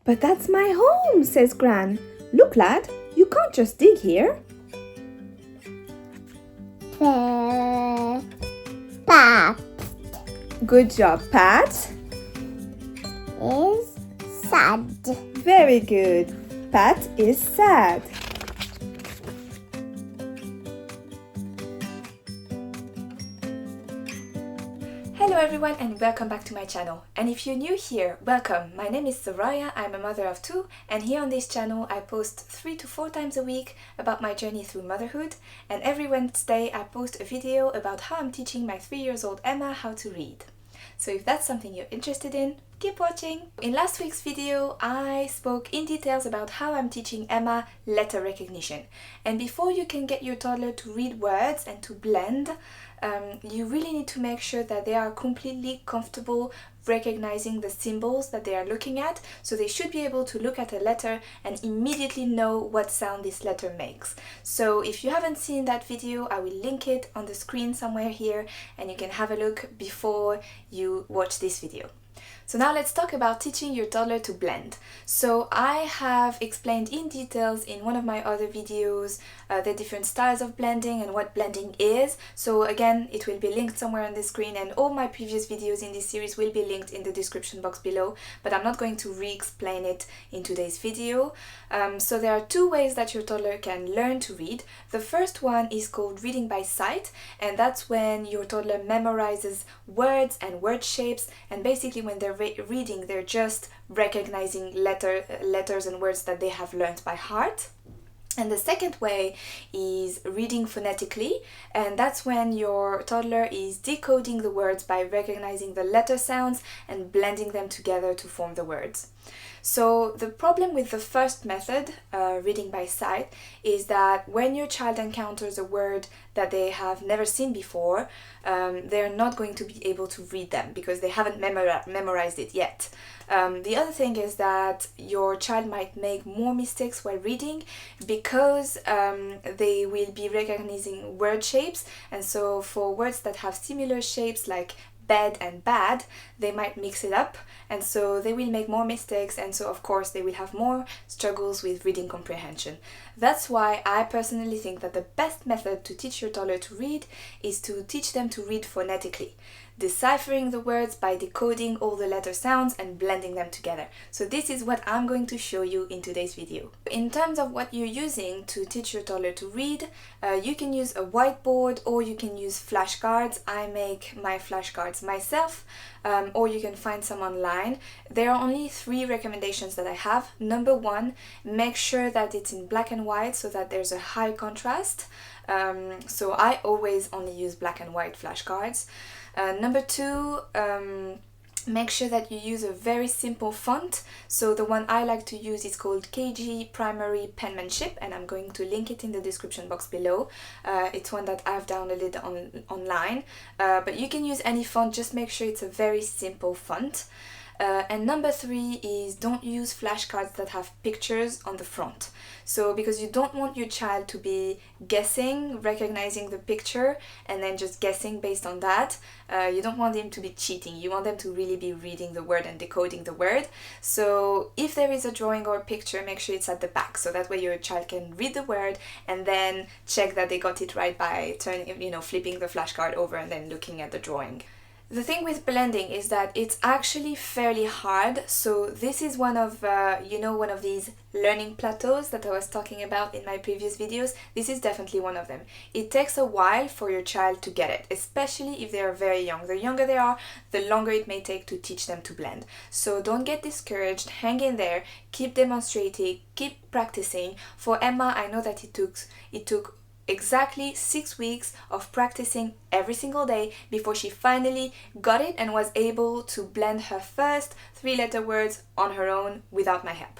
But that's my home, says Gran. Look, lad, you can't just dig here. Pat Good job, Pat. is sad. Very good. Pat is sad. Hello everyone and welcome back to my channel. And if you're new here, welcome. My name is Soraya, I'm a mother of two, and here on this channel I post 3 to 4 times a week about my journey through motherhood, and every Wednesday I post a video about how I'm teaching my 3-year-old Emma how to read. So if that's something you're interested in, keep watching! In last week's video, I spoke in details about how I'm teaching Emma letter recognition. And before you can get your toddler to read words and to blend, you really need to make sure that they are completely comfortable recognizing the symbols that they are looking at. So they should be able to look at a letter and immediately know what sound this letter makes. So if you haven't seen that video, I will link it on the screen somewhere here and you can have a look before you watch this video. So now let's talk about teaching your toddler to blend. So I have explained in details in one of my other videos the different styles of blending and what blending is. So again, it will be linked somewhere on the screen, and all my previous videos in this series will be linked in the description box below, but I'm not going to re-explain it in today's video. So there are 2 ways that your toddler can learn to read. The first one is called reading by sight, and that's when your toddler memorizes words and word shapes, and basically when they're reading, they're just recognizing letters and words that they have learned by heart. And the second way is reading phonetically, and that's when your toddler is decoding the words by recognizing the letter sounds and blending them together to form the words. So the problem with the first method, reading by sight, is that when your child encounters a word that they have never seen before, they're not going to be able to read them because they haven't memorized it yet. The other thing is that your child might make more mistakes while reading because they will be recognizing word shapes, and so for words that have similar shapes like bed and bad, they might mix it up, and so they will make more mistakes, and so of course they will have more struggles with reading comprehension. That's why I personally think that the best method to teach your toddler to read is to teach them to read phonetically, deciphering the words by decoding all the letter sounds and blending them together. So this is what I'm going to show you in today's video. In terms of what you're using to teach your toddler to read, you can use a whiteboard or you can use flashcards. I make my flashcards myself, or you can find some online. There are only 3 recommendations that I have. Number 1, make sure that it's in black and white so that there's a high contrast. So I always only use black and white flashcards. Number 2, make sure that you use a very simple font. So the one I like to use is called KG Primary Penmanship, and I'm going to link it in the description box below. It's one that I've downloaded online, but you can use any font, just make sure it's a very simple font. And number 3 is don't use flashcards that have pictures on the front. So because you don't want your child to be guessing, recognizing the picture, and then just guessing based on that. You don't want them to be cheating. You want them to really be reading the word and decoding the word. So if there is a drawing or a picture, make sure it's at the back, so that way your child can read the word and then check that they got it right by flipping the flashcard over and then looking at the drawing. The thing with blending is that it's actually fairly hard, so this is one of these learning plateaus that I was talking about in my previous videos. This is definitely one of them. It takes a while for your child to get it, especially if they are very young. The younger they are, the longer it may take to teach them to blend. So don't get discouraged, hang in there, keep demonstrating, keep practicing. For Emma, I know that it took exactly 6 weeks of practicing every single day before she finally got it and was able to blend her first 3-letter words on her own without my help.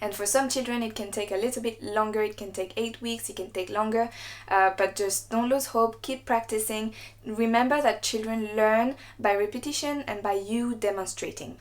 And for some children it can take a little bit longer, it can take 8 weeks, it can take longer, but just don't lose hope, keep practicing. Remember that children learn by repetition and by you demonstrating.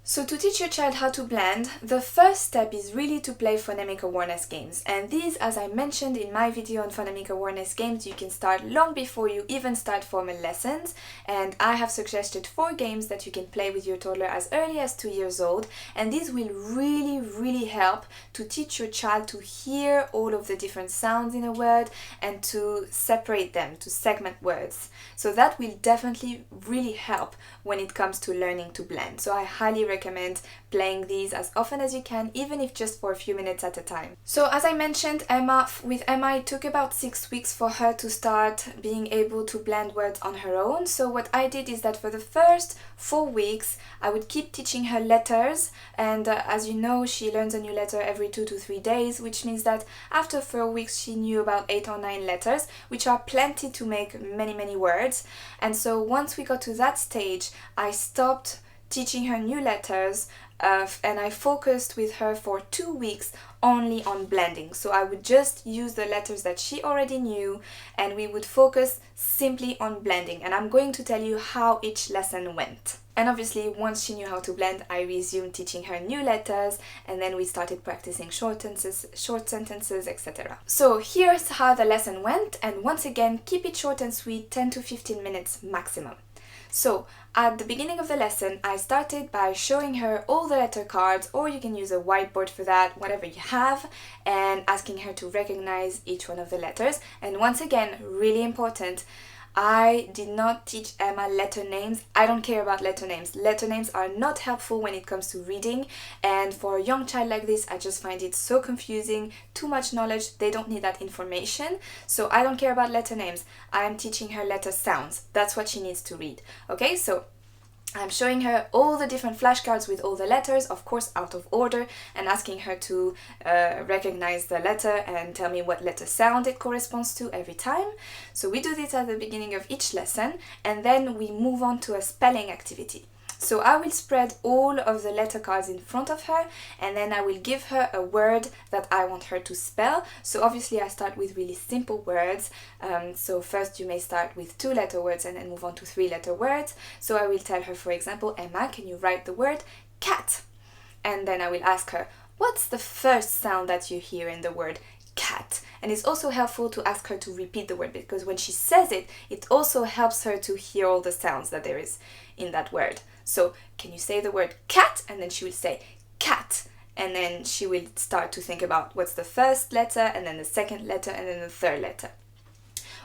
So to teach your child how to blend, the first step is really to play phonemic awareness games. And these, as I mentioned in my video on phonemic awareness games, you can start long before you even start formal lessons. And I have suggested 4 games that you can play with your toddler as early as 2 years old. And these will really help to teach your child to hear all of the different sounds in a word and to separate them, to segment words. So that will definitely really help when it comes to learning to blend. So I highly recommend playing these as often as you can, even if just for a few minutes at a time. So as I mentioned, with Emma it took about 6 weeks for her to start being able to blend words on her own. So what I did is that for the first 4 weeks I would keep teaching her letters, and as you know, she learns a new letter every 2 to 3 days, which means that after 4 weeks she knew about 8 or 9 letters, which are plenty to make many words. And so once we got to that stage, I stopped teaching her new letters and I focused with her for 2 weeks only on blending. So I would just use the letters that she already knew and we would focus simply on blending, and I'm going to tell you how each lesson went. And obviously once she knew how to blend, I resumed teaching her new letters, and then we started practicing short sentences, etc. So here's how the lesson went, and once again, keep it short and sweet, 10 to 15 minutes maximum. So at the beginning of the lesson, I started by showing her all the letter cards, or you can use a whiteboard for that, whatever you have, and asking her to recognize each one of the letters. And once again, really important, I did not teach Emma letter names. I don't care about letter names. Letter names are not helpful when it comes to reading, and for a young child like this, I just find it so confusing, too much knowledge, they don't need that information. So I don't care about letter names. I am teaching her letter sounds. That's what she needs to read. Okay, so I'm showing her all the different flashcards with all the letters, of course out of order, and asking her to recognize the letter and tell me what letter sound it corresponds to every time. So we do this at the beginning of each lesson, and then we move on to a spelling activity. So I will spread all of the letter cards in front of her, and then I will give her a word that I want her to spell. So obviously I start with really simple words. So first you may start with 2-letter words and then move on to 3-letter words. So I will tell her, for example, Emma, can you write the word cat? And then I will ask her, what's the first sound that you hear in the word cat? And it's also helpful to ask her to repeat the word, because when she says it, it also helps her to hear all the sounds that there is in that word. So can you say the word cat? And then she will say cat, and then she will start to think about what's the first letter, and then the second letter, and then the third letter.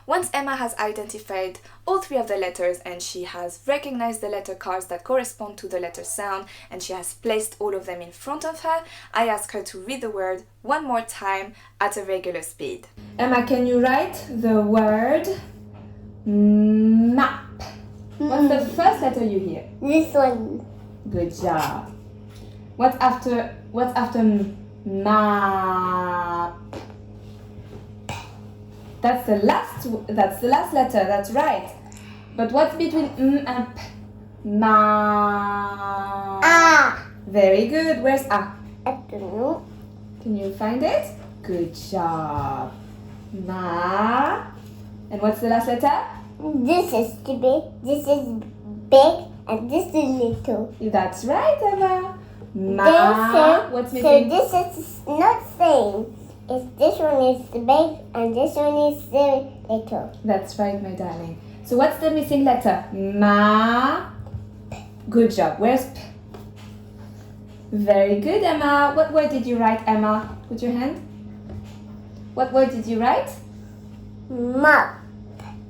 Once Emma has identified all 3 of the letters and she has recognized the letter cards that correspond to the letter sound, and she has placed all of them in front of her, I ask her to read the word one more time at a regular speed. Emma, can you write the word map? What's the first letter you hear? This one. Good job. What's after map? That's the last letter, that's right. But what's between and p? Ma. Ah. Very good. Where's a? I don't know. Can you find it? Good job. Ma. And what's the last letter? This is too big, this is big, and this is little. That's right, Emma. Ma. What's missing? So this is not same. It's this one is the big and this one is the little. That's right, my darling. So what's the missing letter? Ma. Good job. Where's P? Very good, Emma. What word did you write, Emma? Put your hand. What word did you write? Map.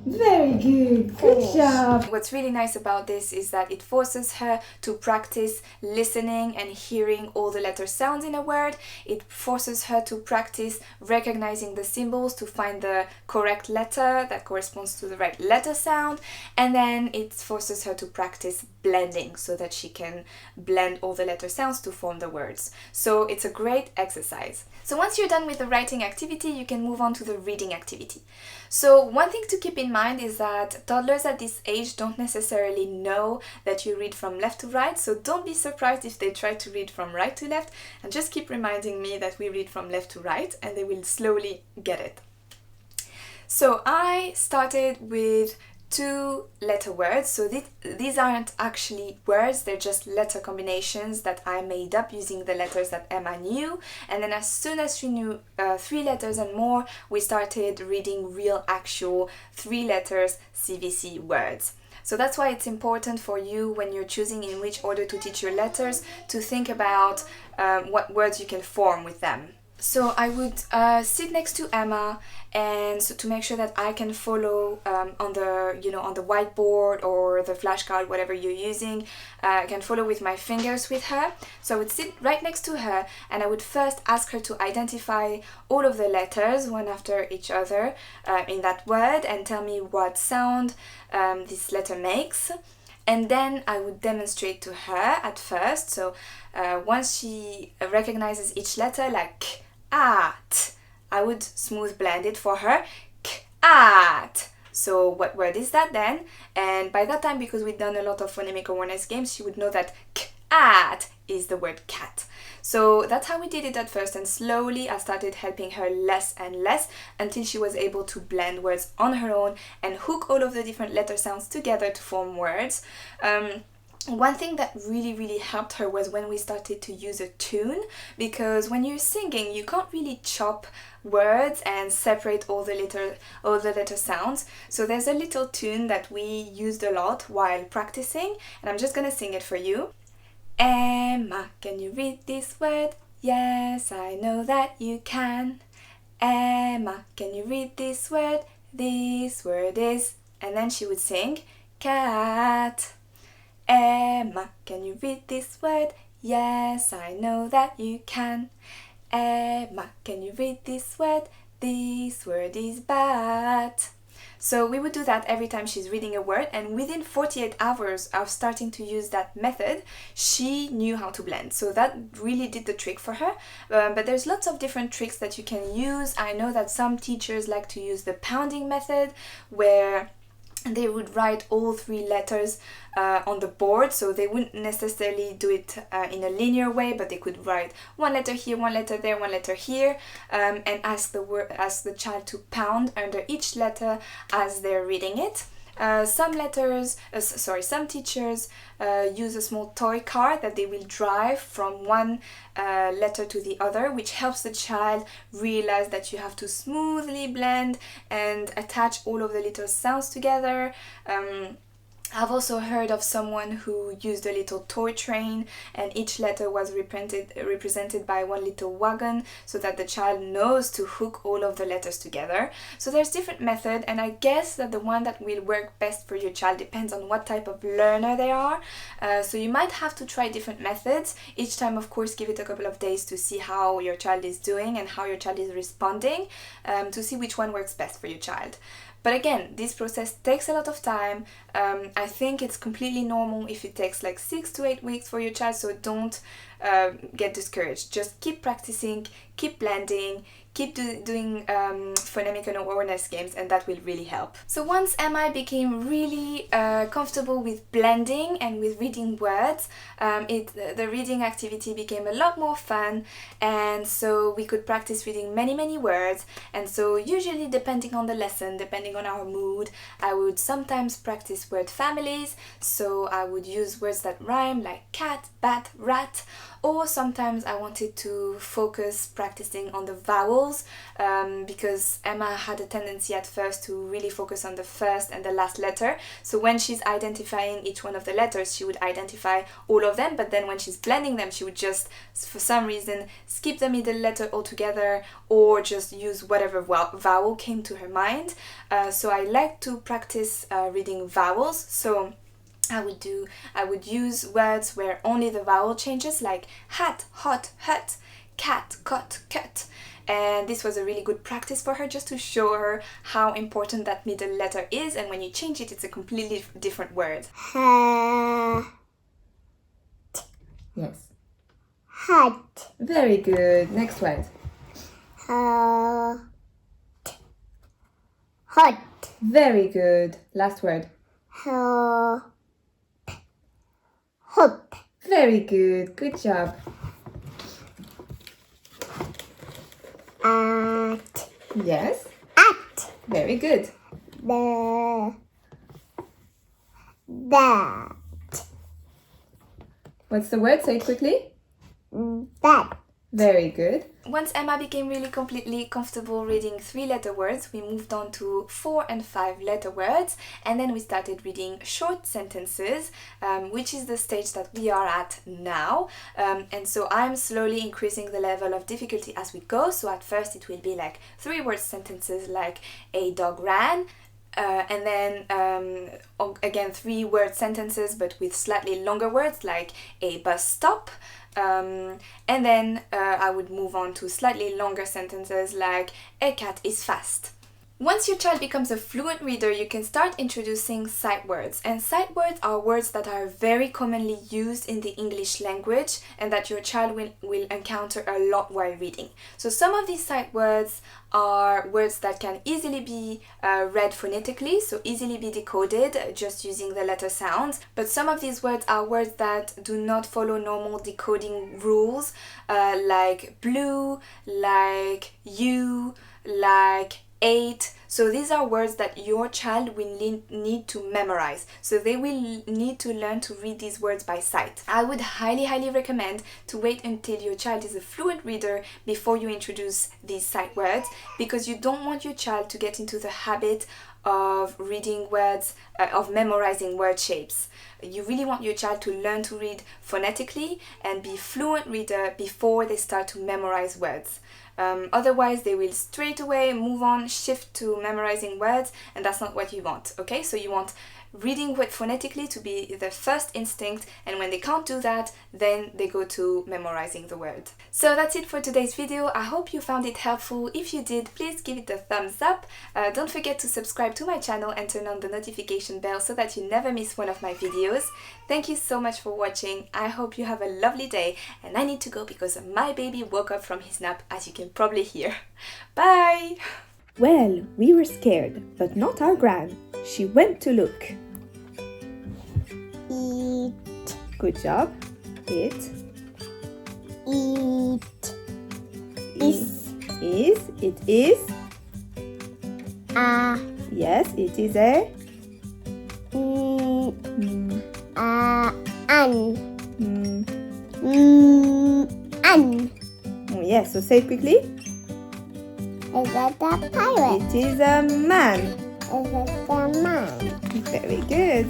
Very good. Good Finish. job. What's really nice about this is that it forces her to practice listening and hearing all the letter sounds in a word. It forces her to practice recognizing the symbols to find the correct letter that corresponds to the right letter sound. And then it forces her to practice blending so that she can blend all the letter sounds to form the words. So it's a great exercise. So once you're done with the writing activity, you can move on to the reading activity. So one thing to keep in mind is that toddlers at this age don't necessarily know that you read from left to right, so don't be surprised if they try to read from right to left, and just keep reminding me that we read from left to right and they will slowly get it. So I started with 2-letter words. So these aren't actually words, they're just letter combinations that I made up using the letters that Emma knew. And then as soon as she knew 3 letters and more, we started reading real actual 3 letters CVC words. So that's why it's important for you, when you're choosing in which order to teach your letters, to think about what words you can form with them. So I would sit next to Emma, and so to make sure that I can follow on the whiteboard or the flashcard, whatever you're using, I can follow with my fingers with her. So I would sit right next to her, and I would first ask her to identify all of the letters one after each other in that word, and tell me what sound this letter makes. And then I would demonstrate to her at first. So once she recognizes each letter, like at, I would smooth blend it for her. At. So what word is that then? And by that time, because we'd done a lot of phonemic awareness games, she would know that at is the word cat. So that's how we did it at first, and slowly I started helping her less and less until she was able to blend words on her own and hook all of the different letter sounds together to form words. One thing that really helped her was when we started to use a tune, because when you're singing you can't really chop words and separate all the letter sounds. So there's a little tune that we used a lot while practicing, and I'm just gonna sing it for you. Emma, can you read this word? Yes, I know that you can. Emma, can you read this word? This word is... And then she would sing cat. Emma, can you read this word? Yes, I know that you can. Emma, can you read this word? This word is bat. So we would do that every time she's reading a word, and within 48 hours of starting to use that method, she knew how to blend. So that really did the trick for her. But there's lots of different tricks that you can use. I know that some teachers like to use the pounding method, where they would write all 3 letters on the board, so they wouldn't necessarily do it in a linear way, but they could write 1 letter here, 1 letter there, 1 letter here, and ask the child to pound under each letter as they're reading it. Some teachers use a small toy car that they will drive from one letter to the other, which helps the child realize that you have to smoothly blend and attach all of the little sounds together. I've also heard of someone who used a little toy train, and each letter was represented by one little wagon, so that the child knows to hook all of the letters together. So there's different methods, and I guess that the one that will work best for your child depends on what type of learner they are. So you might have to try different methods. Each time, of course, give it a couple of days to see how your child is doing and how your child is responding, to see which one works best for your child. But again, this process takes a lot of time. I think it's completely normal if it takes like 6 to 8 weeks for your child, so don't get discouraged. Just keep practicing, keep blending, keep doing phonemic and awareness games, and that will really help. So once Emma became really comfortable with blending and with reading words, the reading activity became a lot more fun, and so we could practice reading many words. And so usually, depending on the lesson, depending on our mood, I would sometimes practice word families. So I would use words that rhyme, like cat, bat, rat. Or sometimes I wanted to focus practicing on the vowels, because Emma had a tendency at first to really focus on the first and the last letter. So when she's identifying each one of the letters, she would identify all of them, but then when she's blending them, she would just, for some reason, skip the middle letter altogether, or just use whatever vowel came to her mind. So I like to practice reading vowels. So I would use words where only the vowel changes, like hat, hot, hut, cat, cot, cut. And this was a really good practice for her, just to show her how important that middle letter is, and when you change it, it's a completely different word. Yes. Hat. Very good. Next word. Hot. Very good. Last word. Hook. Very good. Good job. At. Yes. At. Very good. The. That. What's the word? Say it quickly. That. Very good. Once Emma became really completely comfortable reading 3-letter words, we moved on to 4 and 5-letter words, and then we started reading short sentences, which is the stage that we are at now. And so I'm slowly increasing the level of difficulty as we go. So at first it will be like 3-word sentences like a dog ran, and then again 3-word sentences but with slightly longer words like a bus stop. And then I would move on to slightly longer sentences like a cat is fast. Once your child becomes a fluent reader, you can start introducing sight words. And sight words are words that are very commonly used in the English language and that your child will encounter a lot while reading. So some of these sight words are words that can easily be read phonetically, so easily be decoded just using the letter sounds. But some of these words are words that do not follow normal decoding rules, like blue, like you, like 8. So these are words that your child will need to memorize. So they will need to learn to read these words by sight. I would highly recommend to wait until your child is a fluent reader before you introduce these sight words, because you don't want your child to get into the habit of reading words, of memorizing word shapes. You really want your child to learn to read phonetically and be fluent reader before they start to memorize words. Otherwise, they will straight away move on, shift to memorizing words, and that's not what you want, okay? So you want reading phonetically to be the first instinct, and when they can't do that, then they go to memorizing the word. So that's it for today's video. I hope you found it helpful. If you did, please give it a thumbs up. Don't forget to subscribe to my channel and turn on the notification bell so that you never miss one of my videos. Thank you so much for watching. I hope you have a lovely day, and I need to go because my baby woke up from his nap, as you can probably hear. Bye! Well, we were scared, but not our gran. She went to look. Eat. Good job. It Eat. is. It is. Yes, it is a. An. An. Oh, yes, so say it quickly. Is that a pirate? It is a man. Is it a man? Very good.